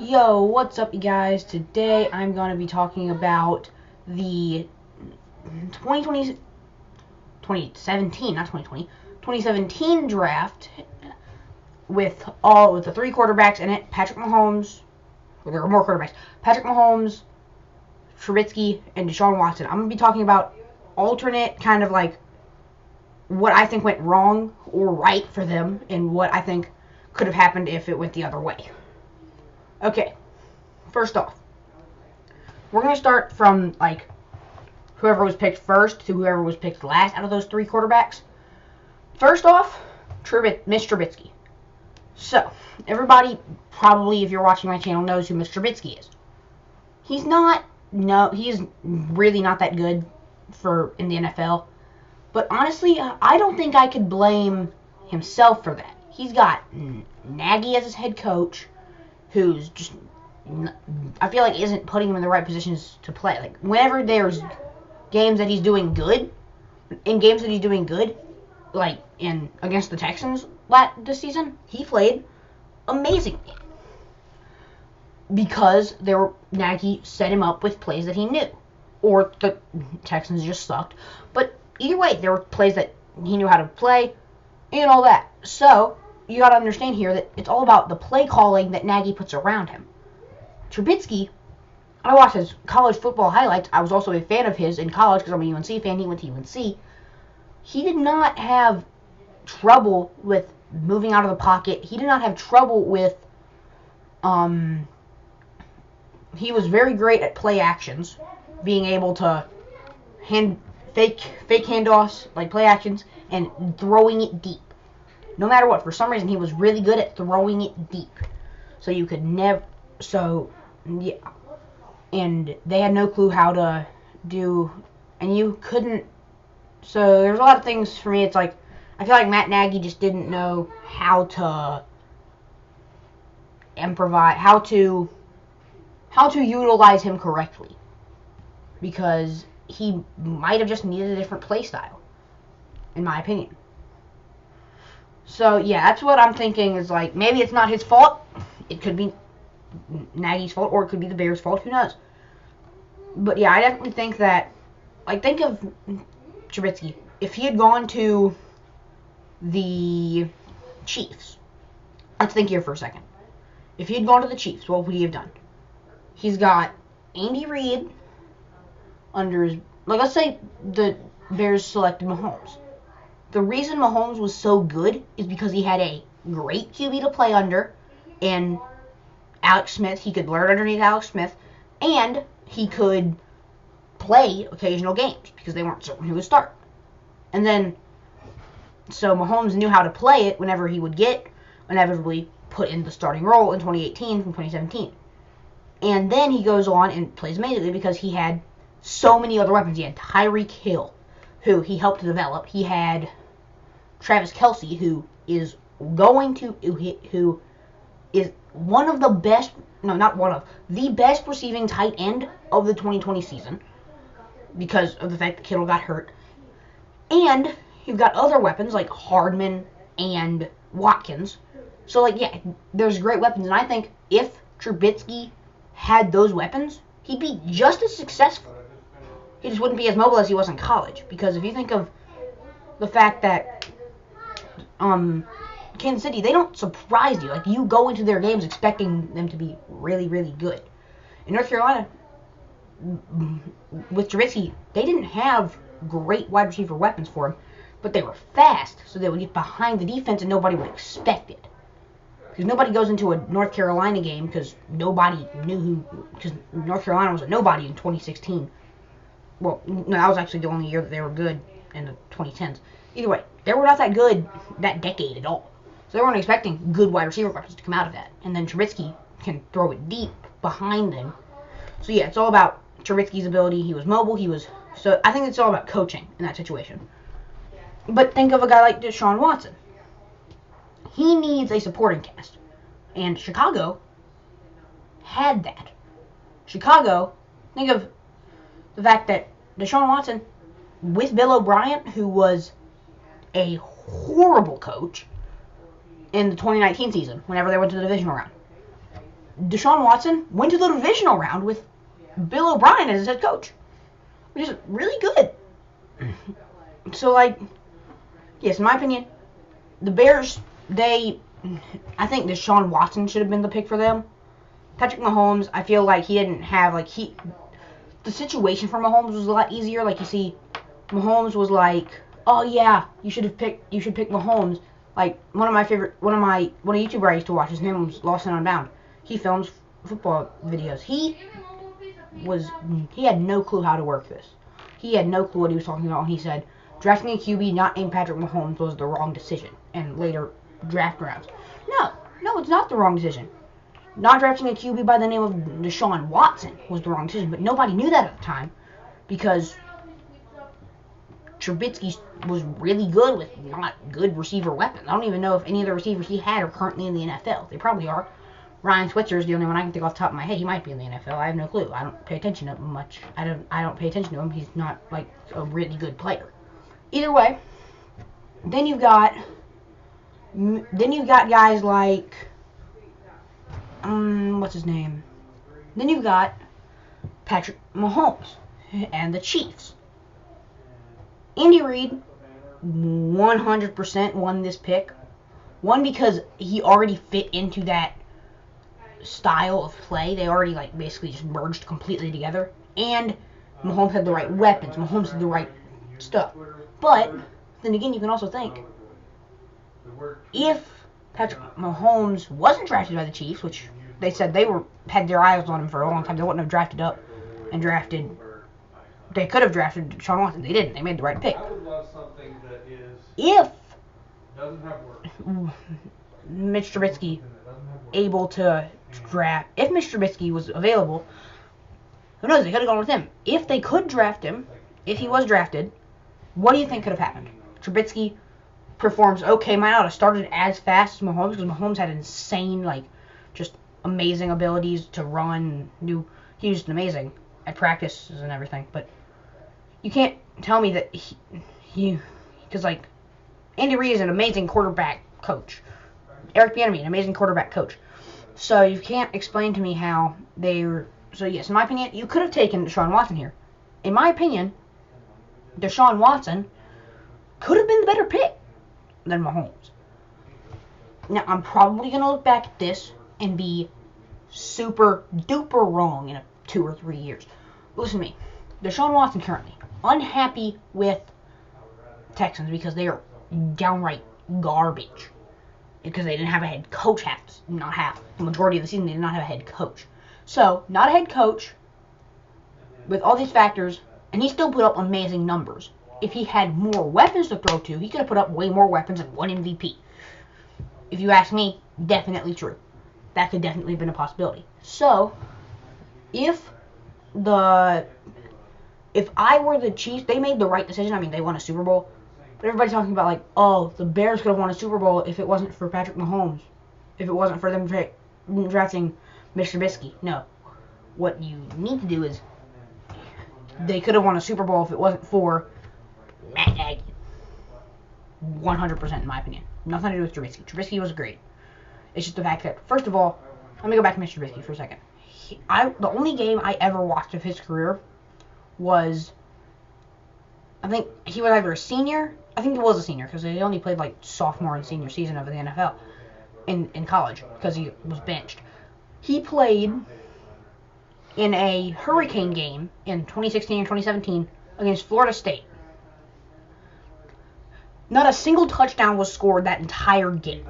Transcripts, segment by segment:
Yo, what's up, you guys? Today I'm going to be talking about the 2020, 2017, not 2020, 2017 draft with the three quarterbacks in it. Patrick Mahomes, well, there are more quarterbacks. Patrick Mahomes, Tribitsky, and Deshawn Watson. I'm going to be talking about alternate kind of like what I think went wrong or right for them and what I think could have happened if it went the other way. Okay, first off, we're going to start from, like, whoever was picked first to whoever was picked last out of those three quarterbacks. First off, Mitch Tribitsky. So, everybody probably, if you're watching my channel, knows who Mitch Tribitsky is. He's really not that good in the NFL. But honestly, I don't think I could blame himself for that. He's got Nagy as his head coach, who's just, I feel like, isn't putting him in the right positions to play. Like, whenever there's games that he's doing good, like against the Texans this season, he played amazingly. Because Nagy set him up with plays that he knew. Or the Texans just sucked. But either way, there were plays that he knew how to play and all that. So, you got to understand here that it's all about the play calling that Nagy puts around him. Tribitsky, I watched his college football highlights. I was also a fan of his in college because I'm a UNC fan. He went to UNC. He did not have trouble with moving out of the pocket. He did not have trouble with, he was very great at play actions, being able to fake handoffs, like play actions, and throwing it deep. No matter what, for some reason, he was really good at throwing it deep. So you could never, yeah. And they had no clue how to do, and you couldn't, so there's a lot of things for me. It's like, I feel like Matt Nagy just didn't know how to improvise, how to utilize him correctly. Because he might have just needed a different play style, in my opinion. So, yeah, that's what I'm thinking is, like, maybe it's not his fault. It could be Nagy's fault, or it could be the Bears' fault. Who knows? But, yeah, I definitely think that, like, think of Trubisky. If he had gone to the Chiefs, let's think here for a second. If he had gone to the Chiefs, what would he have done? He's got Andy Reid under his, like, let's say the Bears selected Mahomes. The reason Mahomes was so good is because he had a great QB to play under, and Alex Smith. He could learn underneath Alex Smith, and he could play occasional games because they weren't certain who would start. And then, so Mahomes knew how to play it whenever he would get inevitably put in the starting role in 2018 from 2017. And then he goes on and plays amazingly because he had so many other weapons. He had Tyreek Hill, who he helped develop. He had Travis Kelce, who is one of the best, no, not one of, the best receiving tight end of the 2020 season because of the fact that Kittle got hurt. And you've got other weapons like Hardman and Watkins. So, like, yeah, there's great weapons. And I think if Trubisky had those weapons, he'd be just as successful. He just wouldn't be as mobile as he was in college. Because if you think of the fact that Kansas City, they don't surprise you. Like, you go into their games expecting them to be really, really good. In North Carolina, with Trubisky, they didn't have great wide receiver weapons for him, but they were fast, so they would get behind the defense and nobody would expect it. Because nobody goes into a North Carolina game because nobody knew because North Carolina was a nobody in 2016. Well, no, that was actually the only year that they were good in the 2010s. Either way, they were not that good that decade at all. So they weren't expecting good wide receiver weapons to come out of that. And then Trubisky can throw it deep behind them. So yeah, it's all about Trubisky's ability. He was mobile. So I think it's all about coaching in that situation. But think of a guy like Deshawn Watson. He needs a supporting cast. And Chicago had that. Chicago, think of the fact that Deshaun Watson, with Bill O'Brien, who was a horrible coach in the 2019 season, whenever they went to the divisional round. Deshaun Watson went to the divisional round with Bill O'Brien as his head coach, which is really good. So, like, yes, in my opinion, the Bears, I think Deshaun Watson should have been the pick for them. Patrick Mahomes, I feel like he didn't have, like, the situation for Mahomes was a lot easier. Like, you see, Mahomes was like, oh yeah, you should pick Mahomes. Like, one of YouTuber I used to watch, his name was Lost and Unbound. He films football videos. He had no clue how to work this. He had no clue what he was talking about when he said drafting a QB not named Patrick Mahomes was the wrong decision, and later draft rounds. No, it's not the wrong decision. Not drafting a QB by the name of Deshaun Watson was the wrong decision, but nobody knew that at the time because Tribitsky was really good with not good receiver weapons. I don't even know if any of the receivers he had are currently in the NFL. They probably are. Ryan Switzer is the only one I can think off the top of my head. He might be in the NFL. I have no clue. I don't pay attention to him much. I don't pay attention to him. He's not like a really good player. Either way, then you've got guys like what's his name? Then you've got Patrick Mahomes and the Chiefs. Andy Reid 100% won this pick. One, because he already fit into that style of play. They already like basically just merged completely together. And Mahomes had the right weapons. Mahomes had the right stuff. But then again, you can also think if Patrick Mahomes wasn't drafted by the Chiefs, which they said had their eyes on him for a long time, they wouldn't have drafted up and drafted. They could have drafted Deshaun Watson. They didn't. They made the right pick. I would love something that Doesn't have work. Mitch Tribitsky able to draft, if Mitch Trubisky was available, who knows, they could have gone with him. If they could draft him, if he was drafted, what do you think could have happened? Trubisky performs okay, might not have started as fast as Mahomes, because Mahomes had insane, like, just amazing abilities to run, he was amazing at practices and everything, but you can't tell me that because, like, Andy Reid is an amazing quarterback coach. Eric Bieniemy, an amazing quarterback coach. So you can't explain to me how they were. So yes, in my opinion, you could have taken Deshaun Watson here. In my opinion, Deshaun Watson could have been the better pick than Mahomes. Now, I'm probably going to look back at this and be super duper wrong in 2 or 3 years. But listen to me. Deshaun Watson currently unhappy with Texans because they are downright garbage. Because they didn't have a head coach the majority of the season they did not have a head coach. So, not a head coach, with all these factors, and he still put up amazing numbers. If he had more weapons to throw to, he could have put up way more weapons and won MVP. If you ask me, definitely true. That could definitely have been a possibility. So, if I were the Chiefs, they made the right decision. I mean, they won a Super Bowl. But everybody's talking about, like, oh, the Bears could have won a Super Bowl if it wasn't for Patrick Mahomes. If it wasn't for them drafting Mitch Trubisky. No. What you need to do is, they could have won a Super Bowl if it wasn't for Matt Nagy. 100% in my opinion. Nothing to do with Trubisky. Trubisky was great. It's just the fact that, first of all, let me go back to Mitch Trubisky for a second. The only game I ever watched of his career was, I think he was either a senior. I think he was a senior because he only played like sophomore and senior season of the NFL in college because he was benched. He played in a Hurricane game in 2016 and 2017 against Florida State. Not a single touchdown was scored that entire game.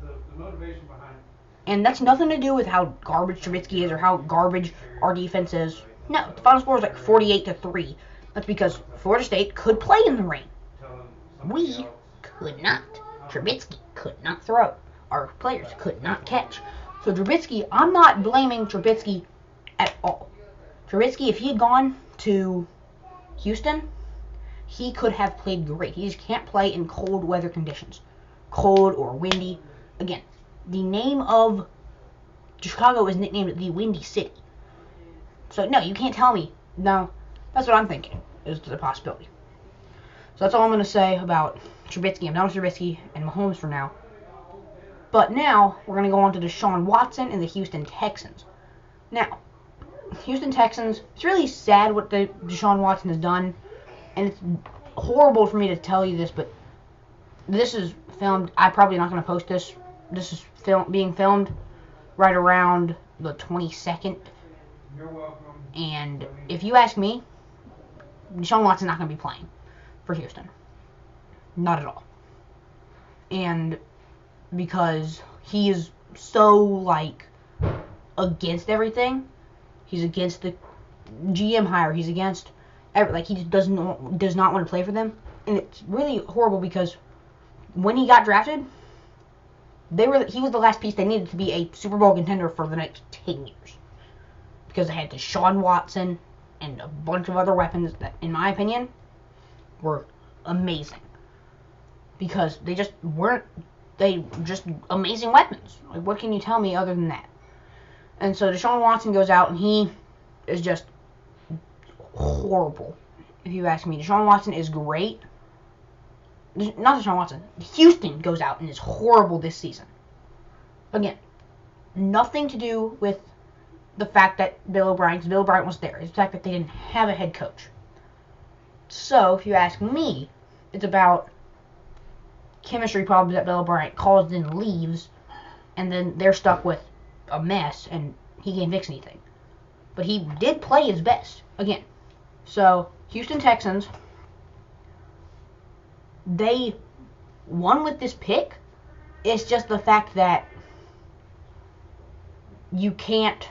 The motivation behind it. And that's nothing to do with how garbage Trubisky is or how garbage our defense is. No, the final score was like 48-3. That's because Florida State could play in the rain. We could not. Trubisky could not throw. Our players could not catch. So Trubisky, I'm not blaming Trubisky at all. Trubisky, if he had gone to Houston, he could have played great. He just can't play in cold weather conditions. Cold or windy. Again, the name of Chicago is nicknamed the Windy City. So, no, you can't tell me. No, that's what I'm thinking is the possibility. So that's all I'm going to say about Trubisky. I'm done with Trubisky and Mahomes for now. But now, we're going to go on to Deshaun Watson and the Houston Texans. Now, Houston Texans, it's really sad what Deshaun Watson has done. And it's horrible for me to tell you this, but this is filmed. I'm probably not going to post this. This is being filmed right around the 22nd. You're welcome. And if you ask me, Deshaun Watson's not going to be playing for Houston. Not at all. And because he is so, like, against everything. He's against the GM hire. He's against he just does not want to play for them. And it's really horrible because when he got drafted, he was the last piece they needed to be a Super Bowl contender for the next 10 years. Because they had Deshaun Watson and a bunch of other weapons that, in my opinion, were amazing. Because they just amazing weapons. Like, what can you tell me other than that? And so Deshaun Watson goes out and he is just horrible, if you ask me. Deshaun Watson is great. Not Deshaun Watson. Houston goes out and is horrible this season. Again, nothing to do with the fact that Bill O'Brien was there. It's the fact that they didn't have a head coach. So, if you ask me, it's about chemistry problems that Bill O'Brien calls and leaves, and then they're stuck with a mess, and he can't fix anything. But he did play his best, again. So, Houston Texans, they won with this pick. It's just the fact that you can't...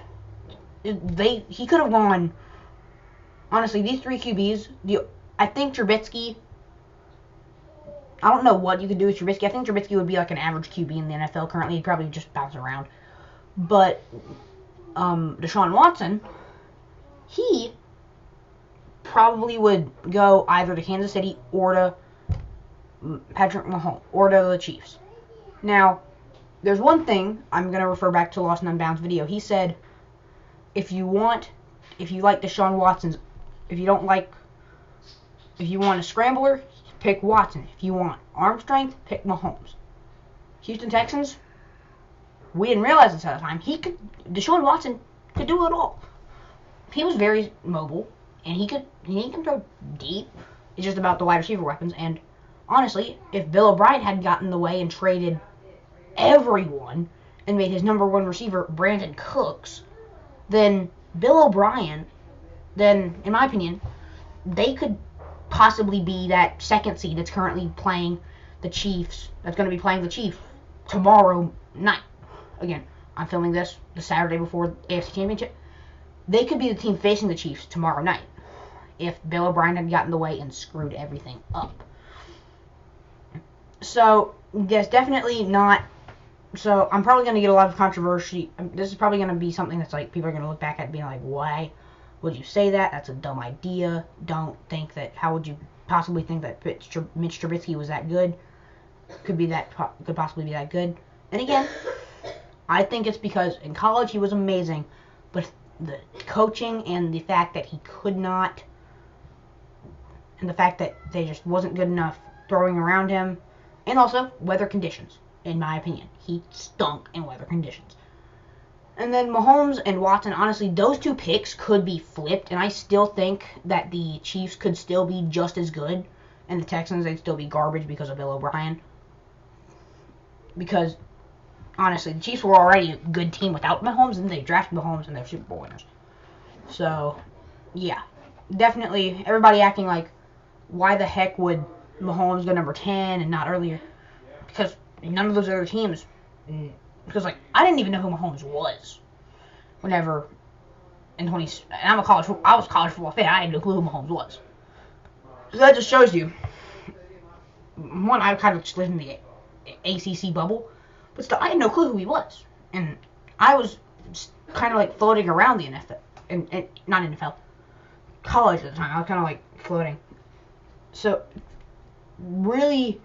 He could have gone... Honestly, these three QBs, I think Tribitsky... I don't know what you could do with Trubisky. I think Trubisky would be like an average QB in the NFL currently. He'd probably just bounce around. But Deshaun Watson, he probably would go either to Kansas City or to Patrick Mahomes or to the Chiefs. Now, there's one thing I'm going to refer back to Lost and Unbound's video. He said, if you like Deshaun Watson's, if you want a scrambler, pick Watson. If you want arm strength, pick Mahomes. Houston Texans, we didn't realize this at the time. Deshaun Watson could do it all. He was very mobile, and he can throw deep. It's just about the wide receiver weapons. And honestly, if Bill O'Brien had gotten in the way and traded everyone and made his number one receiver Brandon Cooks, then Bill O'Brien, in my opinion, they could possibly be that second seed that's currently playing the Chiefs, that's going to be playing the Chiefs tomorrow night. Again, I'm filming this the Saturday before the AFC Championship. They could be the team facing the Chiefs tomorrow night if Bill O'Brien had gotten in the way and screwed everything up. So, yes, definitely not. So, I'm probably going to get a lot of controversy. This is probably going to be something that's like, people are going to look back at and be like, why would you say that? That's a dumb idea. Don't think that. How would you possibly think that Mitch Tribitsky was that good? Could possibly be that good. And again, I think it's because in college he was amazing, but the coaching and the fact that he could not, and the fact that they just wasn't good enough throwing around him, and also weather conditions. In my opinion, he stunk in weather conditions. And then Mahomes and Watson, honestly, those two picks could be flipped, and I still think that the Chiefs could still be just as good, and the Texans, they'd still be garbage because of Bill O'Brien. Because, honestly, the Chiefs were already a good team without Mahomes, and they drafted Mahomes, and they're Super Bowl winners. So, yeah. Definitely, everybody acting like, why the heck would Mahomes go number 10 and not earlier? Because none of those other teams... Because, like, I didn't even know who Mahomes was. Whenever, I was a college football fan. I had no clue who Mahomes was. So that just shows you, one, I kind of just lived in the ACC bubble, but still, I had no clue who he was. And I was kind of, like, floating around the NFL, and not NFL, college at the time. I was kind of, like, floating. So, really,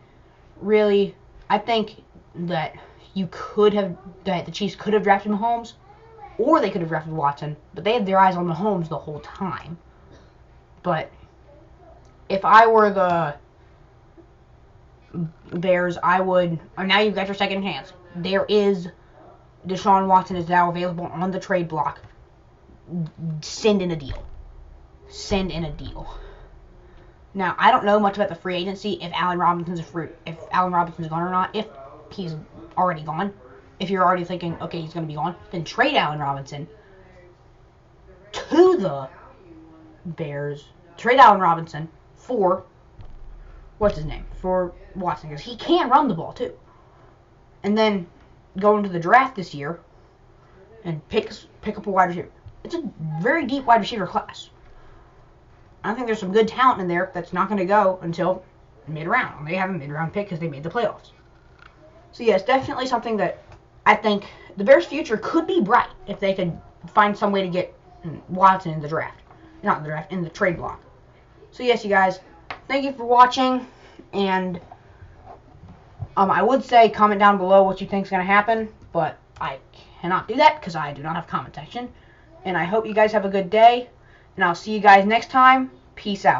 really, I think that the Chiefs could have drafted Mahomes, or they could have drafted Watson, but they had their eyes on Mahomes the whole time. But if I were the Bears, I would. Now you've got your second chance. there is Deshaun Watson is now available on the trade block, send in a deal. Send in a deal. Now, I don't know much about the free agency, if Allen Robinson's gone or not, if he's already gone. If you're already thinking, okay, he's going to be gone, then trade Allen Robinson to the Bears. Trade Allen Robinson for, for Watson, because he can run the ball, too. And then go into the draft this year and pick up a wide receiver. It's a very deep wide receiver class. I think there's some good talent in there that's not going to go until mid-round. They have a mid-round pick because they made the playoffs. So, yeah, it's definitely something that I think the Bears' future could be bright if they could find some way to get Watson in the draft. Not in the draft, in the trade block. So, yes, you guys, thank you for watching. And I would say comment down below what you think is going to happen, but I cannot do that because I do not have comment section. And I hope you guys have a good day. And I'll see you guys next time. Peace out.